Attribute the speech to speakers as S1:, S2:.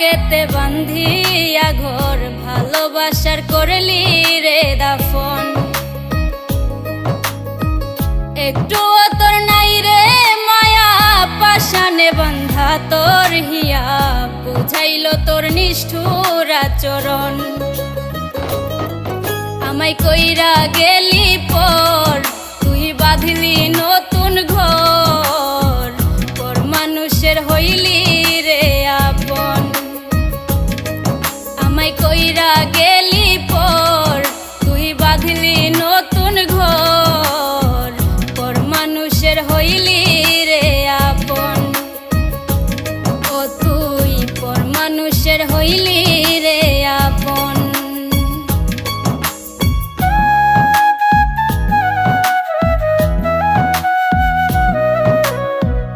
S1: বুকেতে বান্ধিয়া ঘর ভালোবাসার করলি রে দাফন। একটুও তোর নাই রে মায়া পাশানে বান্ধা তোর হিয়া বুঝাইল তোর নিষ্ঠুর আচরণ। আমায় কইরা গেলি পর তুই বাঁধলি